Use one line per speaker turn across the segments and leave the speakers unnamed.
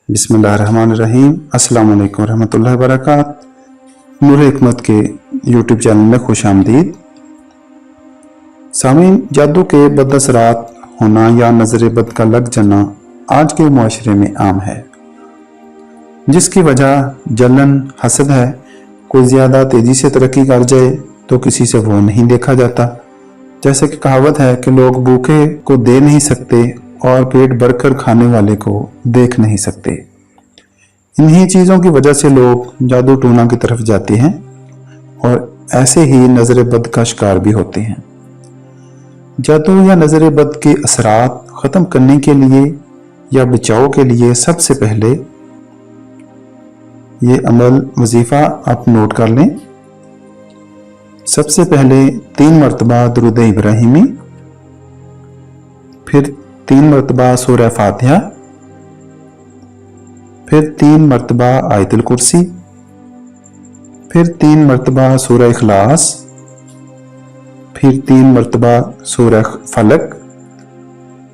बिस्मिल्लाहिर्रहमानिर्रहीम। अस्सलाम वालेकुम रहमतुल्लाहि वबरकात। नूर हिकमत के यूट्यूब चैनल में खुश आमदीद। सामीन, जादू के बदअसरात होना या नज़र बद का लग जाना आज के मुआशरे में आम है, जिसकी वजह जलन हसद है। कोई ज़्यादा तेज़ी से तरक्की कर जाए तो किसी से वो नहीं देखा जाता। जैसे कि कहावत है कि लोग भूखे को दे नहीं सकते और पेट भरकर खाने वाले को देख नहीं सकते। इन्हीं चीज़ों की वजह से लोग जादू टोना की तरफ जाते हैं और ऐसे ही नज़र बद का शिकार भी होते हैं। जादू या नज़र बद के असरात ख़त्म करने के लिए या बचाव के लिए सबसे पहले ये अमल वजीफ़ा आप नोट कर लें। सबसे पहले 3 मरतबा दुरूद इब्राहिमी, फिर 3 मरतबा सूरह फातिहा, फिर 3 मरतबा आयतुल कुर्सी, फिर 3 मरतबा सूरह इखलास, फिर 3 मरतबा सूरह फलक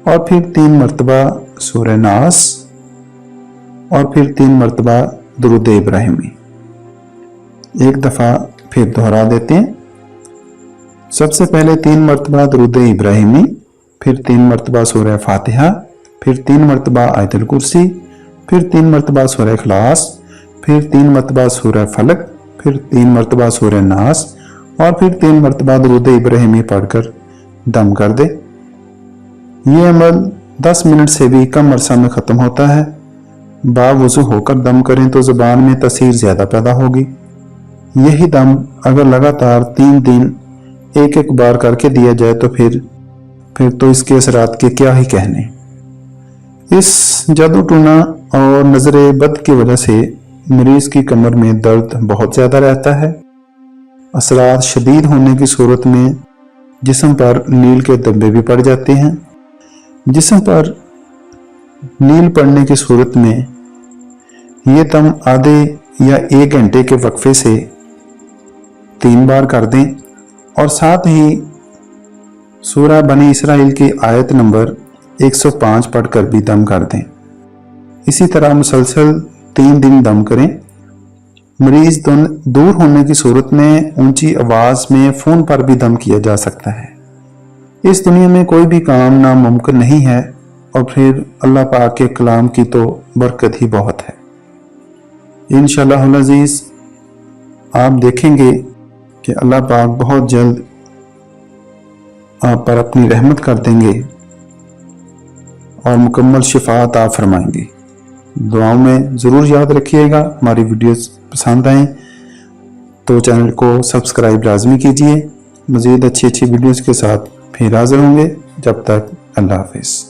और फिर 3 मरतबा सूरह नास और फिर 3 मरतबा दुरूद इब्राहिमी। एक दफ़ा फिर दोहरा देते हैं। सबसे पहले 3 मरतबा दुरूद इब्राहिमी, फिर 3 मरतबा सूरह फातिहा, फिर 3 मरतबा आयतुल कुर्सी, फिर 3 मरतबा सूरह इखलास, फिर 3 मरतबा सूरह फलक, फिर 3 मरतबा सूरह नास और फिर 3 मरतबा दुरूद इब्राहिमी पढ़कर दम कर दे। ये अमल 10 मिनट से भी कम अरसा में ख़त्म होता है। बावुज़ू होकर दम करें तो ज़ुबान में तसीर ज़्यादा पैदा होगी। यही दम अगर लगातार 3 दिन एक एक बार करके दिया जाए तो फिर तो इसके असरात के क्या ही कहने। इस जादू टूना और नज़र बद की वजह से मरीज की कमर में दर्द बहुत ज़्यादा रहता है। असरात शदीद होने की सूरत में जिस्म पर नील के धब्बे भी पड़ जाते हैं। जिस्म पर नील पड़ने की सूरत में ये दम आधे या 1 घंटे के वक्फे से 3 बार कर दें और साथ ही सूरह बनी इसराइल की आयत नंबर 105 पढ़कर भी दम कर दें। इसी तरह मुसलसल 3 दिन दम करें। मरीज दूर होने की सूरत में ऊंची आवाज़ में फ़ोन पर भी दम किया जा सकता है। इस दुनिया में कोई भी काम नामुमकिन नहीं है और फिर अल्लाह पाक के कलाम की तो बरकत ही बहुत है। इंशाअल्लाह अज़ीज़ आप देखेंगे कि अल्लाह पाक बहुत जल्द आप पर अपनी रहमत कर देंगे और मुकम्मल शिफा अता फरमाएंगे। दुआओं में ज़रूर याद रखिएगा। हमारी वीडियोस पसंद आएँ तो चैनल को सब्सक्राइब लाजमी कीजिए। मज़ीद अच्छी वीडियोस के साथ फिर हाज़िर होंगे। जब तक अल्लाह हाफ़िज़।